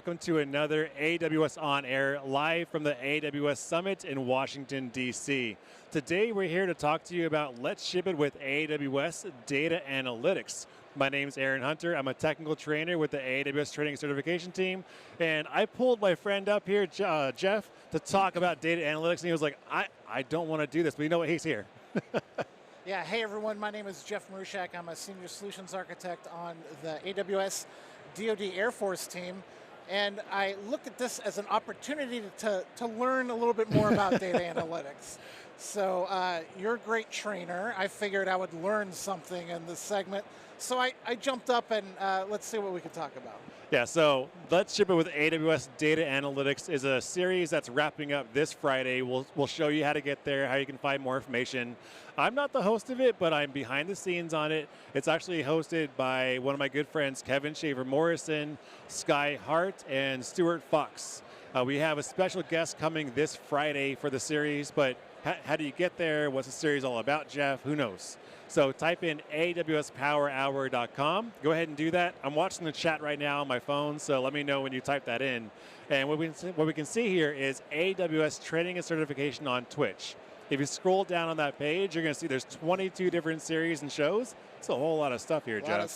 welcome to another AWS On Air, live from the AWS Summit in Washington, D.C. Today, we're here to talk to you about Let's Ship It with AWS Data Analytics. My name is Aaron Hunter. I'm a technical trainer with the AWS Training Certification Team, and I pulled my friend up here, Jeff, to talk about data analytics, and he was like, I don't want to do this, but you know what? He's here. Yeah, hey everyone, my name is Jeff Marushak. I'm a Senior Solutions Architect on the AWS DoD Air Force team, and I looked at this as an opportunity to learn a little bit more about data analytics. So you're a great trainer. I figured I would learn something in this segment. So I jumped up and let's see what we can talk about. Yeah, so Let's Ship It with AWS Data Analytics is a series that's wrapping up this Friday. We'll show you how to get there, how you can find more information. I'm not the host of it, but I'm behind the scenes on it. It's actually hosted by one of my good friends, Kevin Shaver-Morrison, Sky Hart, and Stuart Fox. We have a special guest coming this Friday for the series, but how do you get there? What's the series all about, Jeff? Who knows? So type in awspowerhour.com. Go ahead and do that. I'm watching the chat right now on my phone, so let me know when you type that in. And what we can see here is AWS Training and Certification on Twitch. If you scroll down on that page, you're going to see there's 22 different series and shows. It's a whole lot of stuff here, Jeff. A lot of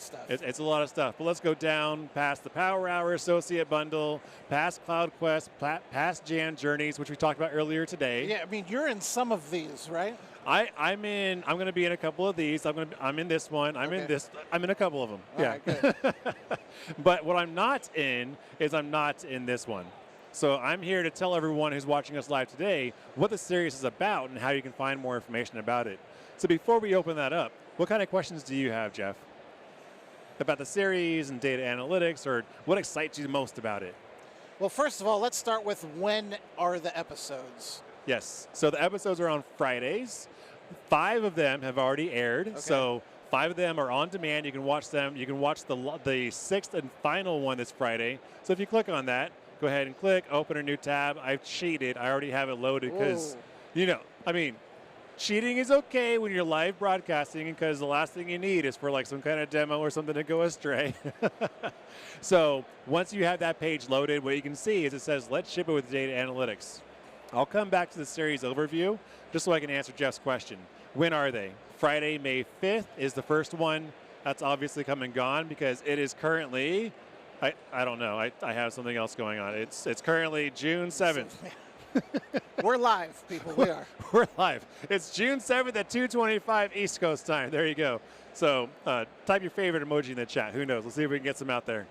stuff. It's a lot of stuff. But let's go down past the Power Hour Associate Bundle, past Cloud Quest, past Jan Journeys, which we talked about earlier today. Yeah, I mean, you're in some of these, right? I'm going to be in a couple of these. I'm in this one. I'm in a couple of them. All yeah. right, good. But what I'm not in is I'm not in this one. So I'm here to tell everyone who's watching us live today what the series is about and how you can find more information about it. So before we open that up, what kind of questions do you have, Jeff? About the series and data analytics, or what excites you most about it? Well, first of all, let's start with when are the episodes? Yes. So the episodes are on Fridays. 5 of them have already aired. Okay. So 5 of them are on demand. You can watch them. You can watch the 6th and final one this Friday. So if you click on that, go ahead and click, open a new tab. I've cheated. I already have it loaded because, cheating is okay when you're live broadcasting, because the last thing you need is for like some kind of demo or something to go astray. So once you have that page loaded, what you can see is it says, Let's Ship It with Data Analytics. I'll come back to the series overview just so I can answer Jeff's question. When are they? Friday, May 5th is the first one. That's obviously come and gone because it is currently, I don't know, I have something else going on. It's currently June 7th. We're live, people, we are. We're live. It's June 7th at 2:25 East Coast time. There you go. So type your favorite emoji in the chat. Who knows? Let's see if we can get some out there.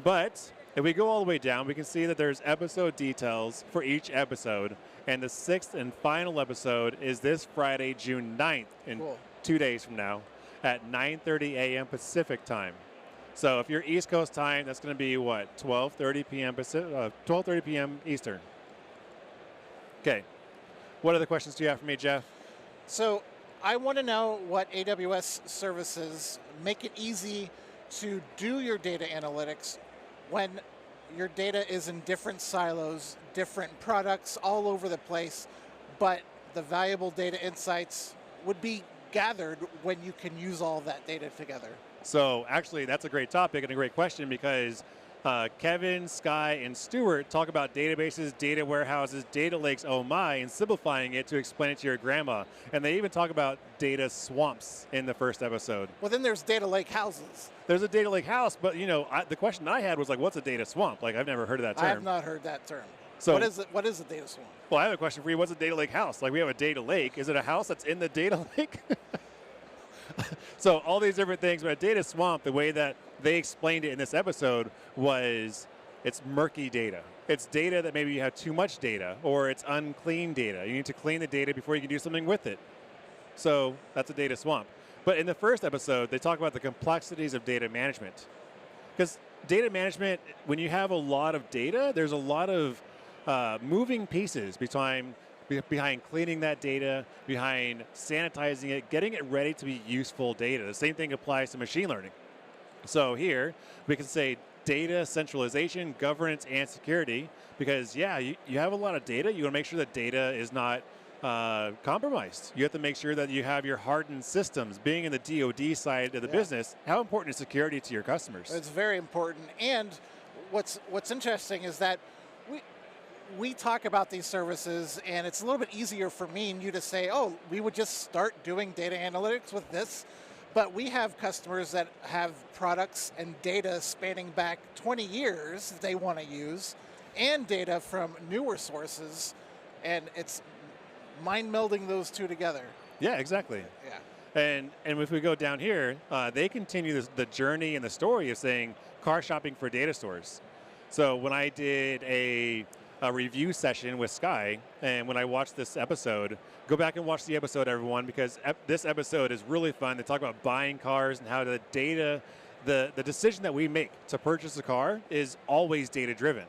But if we go all the way down, we can see that there's episode details for each episode. And the 6th and final episode is this Friday, June 9th, in 2 days from now, at 9:30 a.m. Pacific time. So if you're East Coast time, that's going to be what, 12:30 p.m. 12:30 p.m. Eastern. Okay. What other questions do you have for me, Jeff? So I want to know what AWS services make it easy to do your data analytics when your data is in different silos, different products all over the place, but the valuable data insights would be gathered when you can use all that data together. So actually, that's a great topic and a great question, because Kevin, Sky, and Stuart talk about databases, data warehouses, data lakes, oh my, and simplifying it to explain it to your grandma. And they even talk about data swamps in the first episode. Well, then there's data lake houses. There's a data lake house, but the question I had was like, what's a data swamp? Like, I've never heard of that term. I have not heard that term. So what is a data swamp? Well, I have a question for you. What's a data lake house? Like, we have a data lake. Is it a house that's in the data lake? So all these different things, but a data swamp, the way that they explained it in this episode was it's murky data. It's data that maybe you have too much data, or it's unclean data. You need to clean the data before you can do something with it. So that's a data swamp. But in the first episode, they talk about the complexities of data management. Because data management, when you have a lot of data, there's a lot of moving pieces behind cleaning that data, behind sanitizing it, getting it ready to be useful data. The same thing applies to machine learning. So here, we can say data centralization, governance, and security, because you have a lot of data. You want to make sure that data is not compromised. You have to make sure that you have your hardened systems. Being in the DoD side of the business, how important is security to your customers? It's very important. And what's interesting is that we talk about these services, and it's a little bit easier for me and you to say, oh, we would just start doing data analytics with this. But we have customers that have products and data spanning back 20 years that they want to use, and data from newer sources, and it's mind melding those two together. Yeah, exactly. Yeah. And if we go down here, they continue the journey and the story of saying car shopping for data stores. So when I did a review session with Sky, and when I watched this episode, go back and watch the episode, everyone, because this episode is really fun. They talk about buying cars and how the data, the decision that we make to purchase a car is always data driven.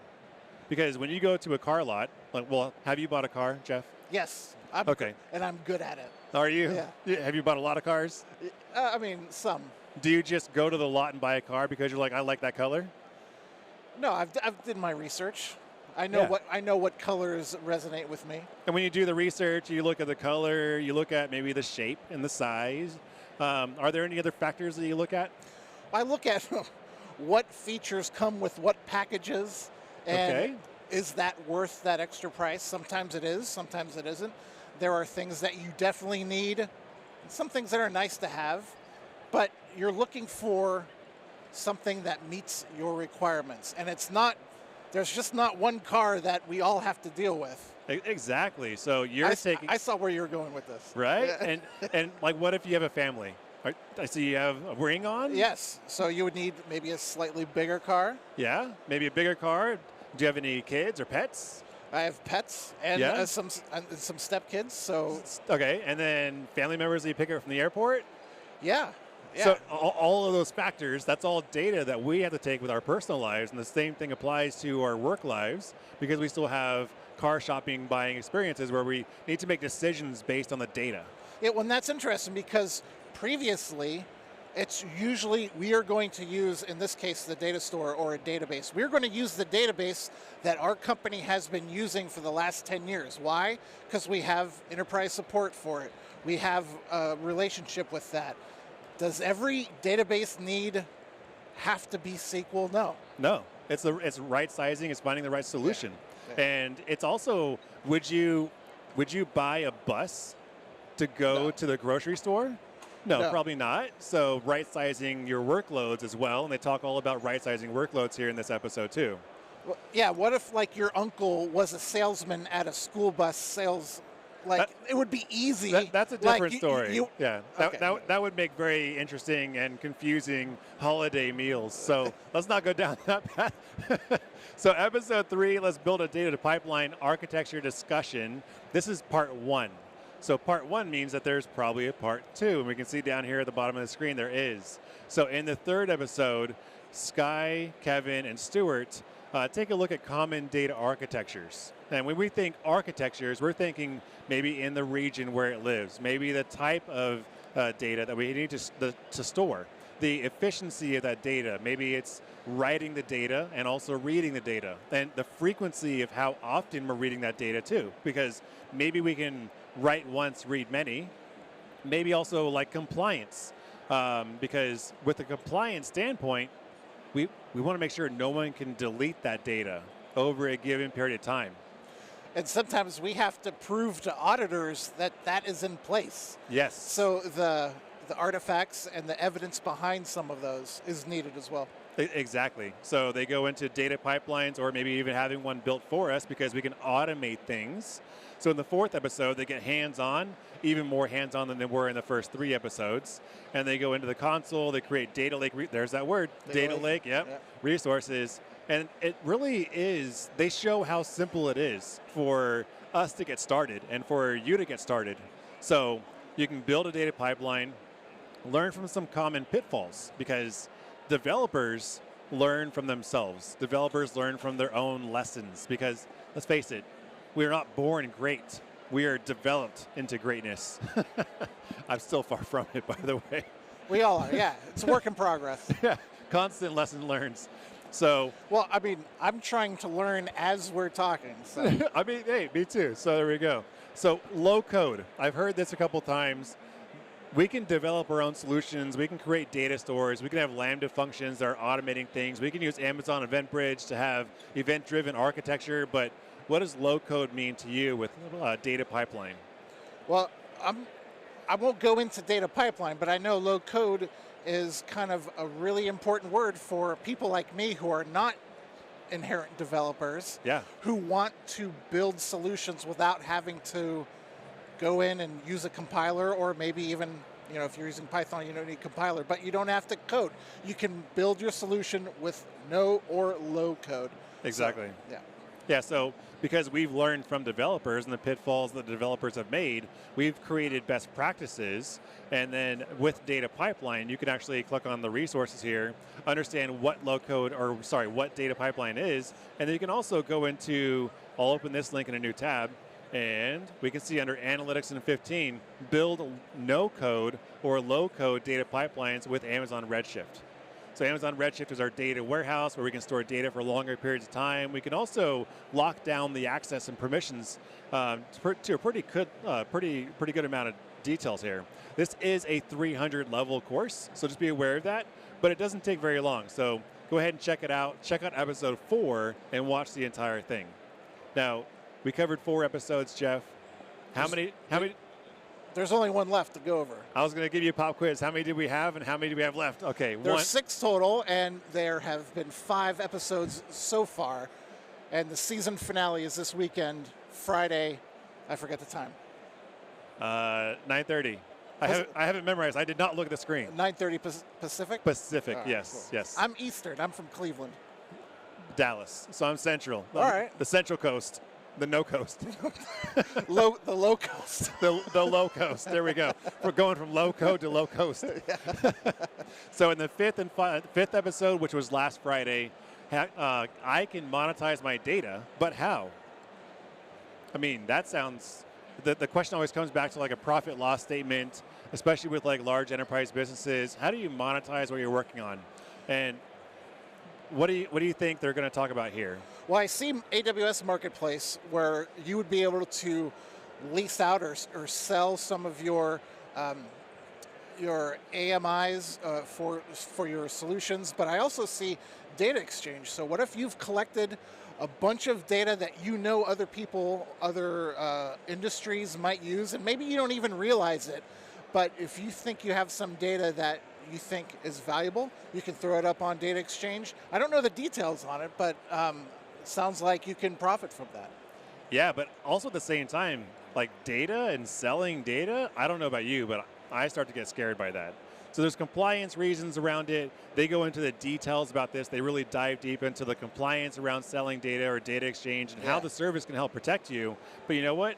Because when you go to a car lot, like, well, have you bought a car, Jeff? Yes. Okay. And I'm good at it. Are you? Yeah. Have you bought a lot of cars? I mean, some. Do you just go to the lot and buy a car because you're like, I like that color? No, I've did my research. I know what colors resonate with me. And when you do the research, you look at the color, you look at maybe the shape and the size. Are there any other factors that you look at? I look at what features come with what packages, and is that worth that extra price? Sometimes it is, sometimes it isn't. There are things that you definitely need, and some things that are nice to have, but you're looking for something that meets your requirements. And there's just not one car that we all have to deal with. Exactly. So I saw where you were going with this. Right? Yeah. and like, what if you have a family? I see you have a ring on? Yes. So you would need maybe a slightly bigger car. Yeah, maybe a bigger car. Do you have any kids or pets? I have pets and some stepkids. So okay, and then family members that you pick up from the airport? Yeah. Yeah. So all of those factors, that's all data that we have to take with our personal lives, and the same thing applies to our work lives, because we still have car shopping, buying experiences where we need to make decisions based on the data. Yeah, well, that's interesting, because previously, it's usually we are going to use, in this case, the data store or a database. We're going to use the database that our company has been using for the last 10 years. Why? Because we have enterprise support for it. We have a relationship with that. Does every database have to be SQL? No. No. It's right sizing. It's finding the right solution. Yeah. And it's also, would you buy a bus to go to the grocery store? No, probably not. So right sizing your workloads as well. And they talk all about right sizing workloads here in this episode too. Well, yeah. What if like your uncle was a salesman at a school bus sales? Like, it would be easy. That's a different story. Yeah. That would make very interesting and confusing holiday meals. So let's not go down that path. So episode 3, let's build a data pipeline architecture discussion. This is part 1. So part 1 means that there's probably a part 2. And we can see down here at the bottom of the screen there is. So in the 3rd episode, Sky, Kevin, and Stuart take a look at common data architectures. And when we think architectures, we're thinking maybe in the region where it lives, maybe the type of data that we need to store, the efficiency of that data. Maybe it's writing the data and also reading the data, and the frequency of how often we're reading that data too, because maybe we can write once, read many. Maybe also like compliance, because with the compliance standpoint, we want to make sure no one can delete that data over a given period of time. And sometimes we have to prove to auditors that that is in place. Yes. So the artifacts and the evidence behind some of those is needed as well. Exactly. So they go into data pipelines, or maybe even having one built for us, because we can automate things. So in the 4th episode, they get hands-on, even more hands-on than they were in the first 3 episodes. And they go into the console, they create data lake, there's that word, data lake, resources. And it really is, they show how simple it is for us to get started and for you to get started. So you can build a data pipeline, learn from some common pitfalls, because developers learn from themselves. Developers learn from their own lessons, because let's face it, we are not born great. We are developed into greatness. I'm still far from it, by the way. We all are, yeah. It's a work in progress. Yeah, constant lesson learned. So, well, I mean, I'm trying to learn as we're talking. So. I mean, hey, me too. So there we go. So low code. I've heard this a couple times. we can develop our own solutions. We can create data stores. We can have Lambda functions that are automating things. We can use Amazon Event Bridge to have event-driven architecture. But what does low-code mean to you with data pipeline? Well, I won't go into data pipeline, but I know low code is kind of a really important word for people like me who are not inherent developers, Yeah. who want to build solutions without having to go in and use a compiler, or maybe even, if you're using Python, you don't need a compiler, but you don't have to code. You can build your solution with no or low code. Exactly. So, yeah. Yeah, so because we've learned from developers and the pitfalls that the developers have made, we've created best practices. And then with data pipeline, you can actually click on the resources here, understand what what data pipeline is. And then you can also go into, I'll open this link in a new tab, and we can see under Analytics in 15, build no code or low code data pipelines with Amazon Redshift. So Amazon Redshift is our data warehouse where we can store data for longer periods of time. We can also lock down the access and permissions to a pretty good amount of details here. This is a 300 level course, so just be aware of that. But it doesn't take very long, so go ahead and check it out. Check out episode 4 and watch the entire thing. Now, we covered 4 episodes, Jeff. How many? There's only one left to go over. I was going to give you a pop quiz. How many did we have, and how many do we have left? Okay, There's 6 total, and there have been 5 episodes so far. And the season finale is this weekend, Friday. I forget the time. 9:30. I have it memorized. I did not look at the screen. 9:30 Pacific? Pacific, right, yes, cool. yes. I'm Eastern. I'm from Cleveland. Dallas. So I'm Central. All right. The Central Coast. The no coast. The low coast. the low coast. There we go. We're going from low code to low coast. So in the fifth episode, which was last Friday, I can monetize my data, but how? I mean, that sounds. The question always comes back to like a profit loss statement, especially with like large enterprise businesses. How do you monetize what you're working on? And what do you think they're going to talk about here? Well, I see AWS Marketplace where you would be able to lease out or sell some of your AMIs for your solutions, but I also see data exchange. So what if you've collected a bunch of data that other people, other industries might use, and maybe you don't even realize it, but if you think you have some data that you think is valuable, you can throw it up on data exchange. I don't know the details on it, but it sounds like you can profit from that. Yeah, but also at the same time, like data and selling data, I don't know about you, but I start to get scared by that. So there's compliance reasons around it. They go into the details about this. They really dive deep into the compliance around selling data or data exchange and how the service can help protect you. But you know what?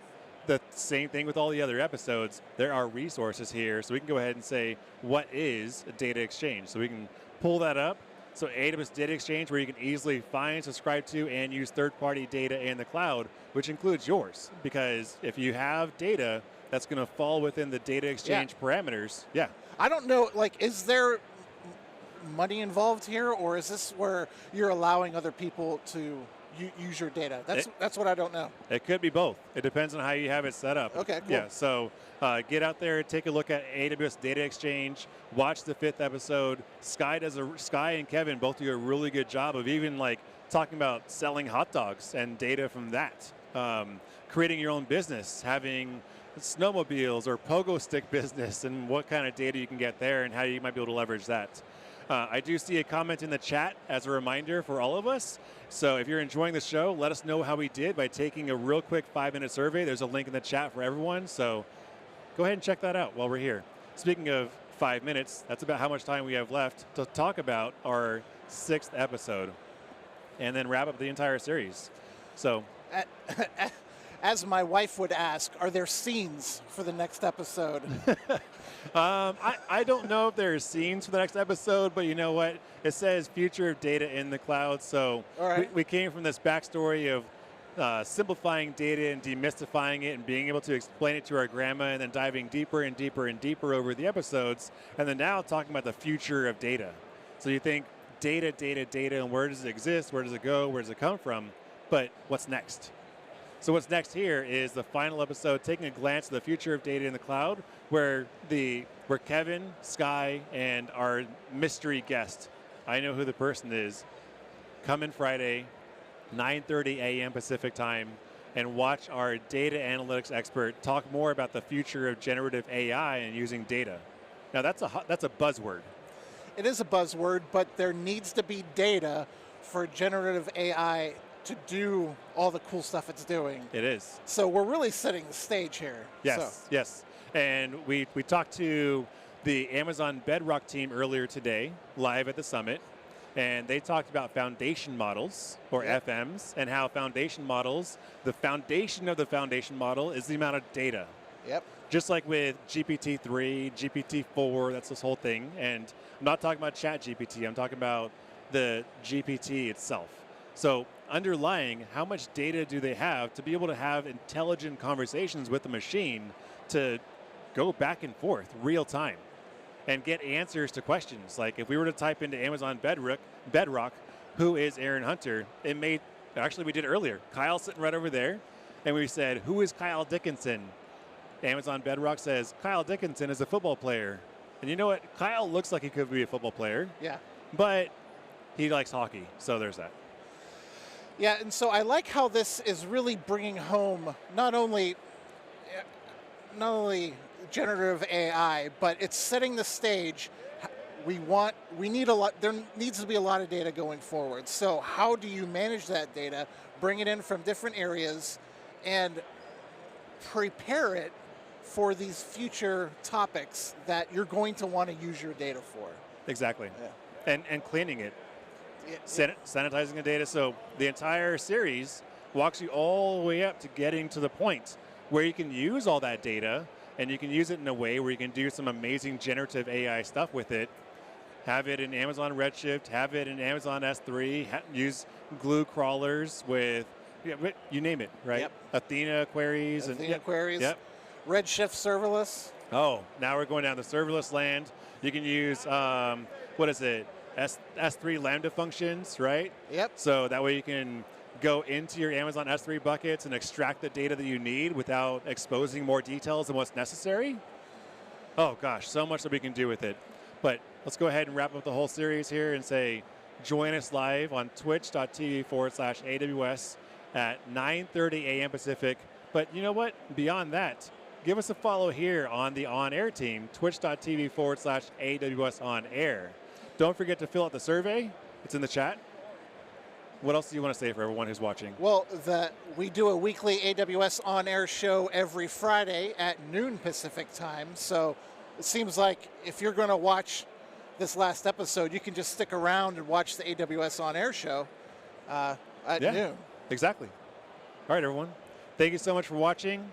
The same thing with all the other episodes. There are resources here, so we can go ahead and say, what is a data exchange? So we can pull that up. So AWS Data Exchange, where you can easily find, subscribe to, and use third-party data in the cloud, which includes yours. Because if you have data that's going to fall within the data exchange parameters, I don't know, is there money involved here, or is this where you're allowing other people to use your data? That's what I don't know. It could be both. It depends on how you have it set up. Okay, cool. Yeah, so get out there, take a look at AWS Data Exchange, watch the 5th episode. Sky and Kevin both do a really good job of even talking about selling hot dogs and data from that. Creating your own business, having snowmobiles or pogo stick business, and what kind of data you can get there and how you might be able to leverage that. I do see a comment in the chat as a reminder for all of us. So if you're enjoying the show, let us know how we did by taking a real quick 5-minute survey. There's a link in the chat for everyone. So go ahead and check that out while we're here. Speaking of 5 minutes, that's about how much time we have left to talk about our 6th episode and then wrap up the entire series. So as my wife would ask, are there scenes for the next episode? I don't know if there are scenes for the next episode, but you know what? It says future of data in the cloud. So we came from this backstory of simplifying data and demystifying it and being able to explain it to our grandma and then diving deeper and deeper and deeper over the episodes. And then now talking about the future of data. So you think data, and where does it exist? Where does it go? Where does it come from? But what's next? So what's next here is the final episode, taking a glance at the future of data in the cloud, where Kevin, Sky, and our mystery guest, I know who the person is, come in Friday, 9:30 a.m. Pacific time, and watch our data analytics expert talk more about the future of generative AI and using data. Now that's a buzzword. It is a buzzword, but there needs to be data for generative AI to do all the cool stuff it's doing. It is. So we're really setting the stage here. Yes, yes. And we talked to the Amazon Bedrock team earlier today, live at the summit, and they talked about foundation models, or FMs, and how foundation models, the foundation of the foundation model is the amount of data. Yep. Just like with GPT-3, GPT-4, that's this whole thing. And I'm not talking about ChatGPT, I'm talking about the GPT itself. So underlying, how much data do they have to be able to have intelligent conversations with the machine to go back and forth real time and get answers to questions? Like if we were to type into Amazon Bedrock, who is Aaron Hunter, actually we did earlier. Kyle's sitting right over there, and we said, who is Kyle Dickinson? Amazon Bedrock says, Kyle Dickinson is a football player. And you know what? Kyle looks like he could be a football player. Yeah. But he likes hockey, so there's that. Yeah, and so I like how this is really bringing home not only generative AI, but it's setting the stage. We need a lot. There needs to be a lot of data going forward. So how do you manage that data, bring it in from different areas, and prepare it for these future topics that you're going to want to use your data for? Exactly. Yeah. And cleaning it. Sanitizing the data. So the entire series walks you all the way up to getting to the point where you can use all that data, and you can use it in a way where you can do some amazing generative AI stuff with it. Have it in Amazon Redshift, have it in Amazon S3, use glue crawlers with, you name it, right? Yep. Athena queries. Queries. Yep. Redshift serverless. Oh, now we're going down the serverless land. You can use, S3 Lambda functions, right? Yep. So that way you can go into your Amazon S3 buckets and extract the data that you need without exposing more details than what's necessary. Oh gosh, so much that we can do with it. But let's go ahead and wrap up the whole series here and say, join us live on twitch.tv/AWS at 9:30 a.m. Pacific. But you know what? Beyond that, give us a follow here on the on-air team, twitch.tv/AWS on air. Don't forget to fill out the survey. It's in the chat. What else do you want to say for everyone who's watching? Well, we do a weekly AWS on-air show every Friday at noon Pacific time. So it seems like if you're going to watch this last episode, you can just stick around and watch the AWS on-air show at noon. Exactly. All right, everyone. Thank you so much for watching.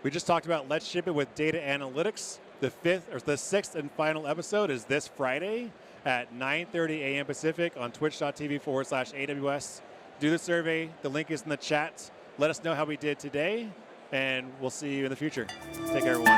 We just talked about Let's Ship It with Data Analytics. The sixth and final episode is this Friday at 9:30 a.m. Pacific on twitch.tv/AWS. Do the survey. The link is in the chat. Let us know how we did today, and we'll see you in the future. Take care, everyone.